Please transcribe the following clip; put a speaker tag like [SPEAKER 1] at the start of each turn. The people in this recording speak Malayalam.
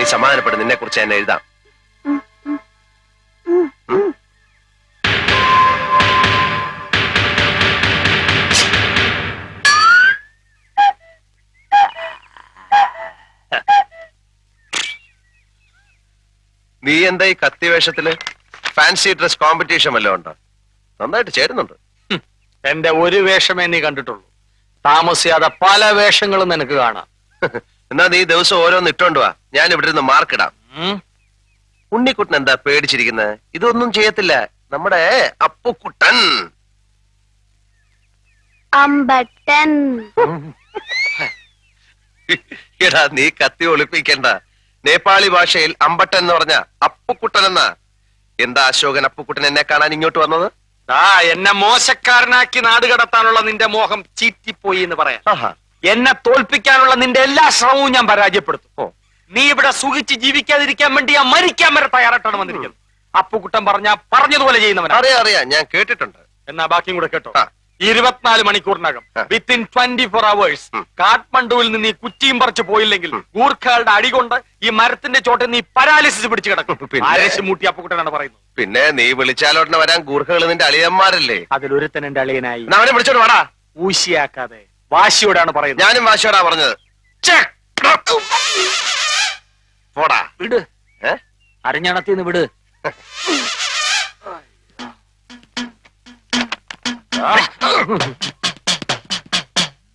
[SPEAKER 1] നീ സമാധാനപ്പെടും, നിന്നെ കുറിച്ച് ഞാൻ എഴുതാം. നീ എന്താ ഈ കത്തി വേഷത്തില്? ഫാൻസി ഡ്രസ് കോമ്പറ്റീഷൻ വല്ലതും ഉണ്ടോ? നന്നായിട്ട് ചേരുന്നുണ്ട്.
[SPEAKER 2] എന്റെ ഒരു വേഷമേ നീ കണ്ടിട്ടുള്ളൂ. താമസിയാതെ പല വേഷങ്ങളും നിനക്ക് കാണാം.
[SPEAKER 1] എന്നാ നീ ദിവസം ഓരോന്ന് ഇട്ടോണ്ട് വാ, ഞാൻ ഇവിടെ നിന്ന് മാർക്കിടാം. ഉണ്ണിക്കുട്ടൻ എന്താ പേടിച്ചിരിക്കുന്നത്? ഇതൊന്നും ചെയ്യത്തില്ല, നമ്മുടെ അപ്പുക്കുട്ടൻ.
[SPEAKER 3] അമ്പട്ടൻ.
[SPEAKER 1] എടാ നീ കത്തി ഒളിപ്പിക്കണ്ട. നേപ്പാളി ഭാഷയിൽ അമ്പട്ടൻ എന്ന് പറഞ്ഞ അപ്പുക്കുട്ടൻ എന്നാ. എന്താ അശോകൻ അപ്പുക്കുട്ടൻ എന്നെ കാണാൻ ഇങ്ങോട്ട് വന്നത്?
[SPEAKER 2] എന്നെ മോശക്കാരനാക്കി നാട് കടത്താനുള്ള നിന്റെ മോഹം ചീറ്റിപ്പോയി എന്ന് പറയാം. എന്നെ തോൽപ്പിക്കാനുള്ള നിന്റെ എല്ലാ ശ്രമവും ഞാൻ പരാജയപ്പെടുത്തും. നീ ഇവിടെ സുഖിച്ച് ജീവിക്കാതിരിക്കാൻ വേണ്ടി ഞാൻ മരിക്കാൻ വരെ തയ്യാറായിട്ടാണ് വന്നിരിക്കുന്നത്. അപ്പുക്കുട്ടൻ പറഞ്ഞതുപോലെ ചെയ്യുന്നവൻ.
[SPEAKER 1] അറിയാം, ഞാൻ കേട്ടിട്ടുണ്ട്.
[SPEAKER 2] എന്നാ ബാക്കിയും കൂടെ കേട്ടോ. 24 മണിക്കൂറിനകം വിത്തിൻ 24 hours കാഠ്മണ്ഡുവിൽ നിന്ന് ഈ കുറ്റിയും പറിച്ചു പോയില്ലെങ്കിൽ ഗൂർഖകളുടെ അടികൊണ്ട് ഈ മരത്തിന്റെ ചോട്ടിൽ നീ പരാലിസിസ് പിടിച്ചു കിടക്കും. ആരേശ് മൂട്ടി അപ്പുക്കുട്ടനാണ് പറയുന്നത്.
[SPEAKER 1] പിന്നെ നീ വിളിച്ചാലോട്ടനെ വരാൻ ഗൂർഖകൾ നിന്റെ അളിയന്മാരല്ലേ?
[SPEAKER 2] അതിലൊരുത്തൻ എന്റെ അളിയനായി.
[SPEAKER 1] അവനെ വിളിച്ചോണ്ട് വാടാ.
[SPEAKER 2] ഊശിയാക്കാതെ വാശിയോടാണ് പറയുന്നത്.
[SPEAKER 1] ഞാനും വാശിയോടാ പറഞ്ഞത്. പോടാ.
[SPEAKER 2] വിട്, അരഞ്ഞണത്തിന്ന് വിട്.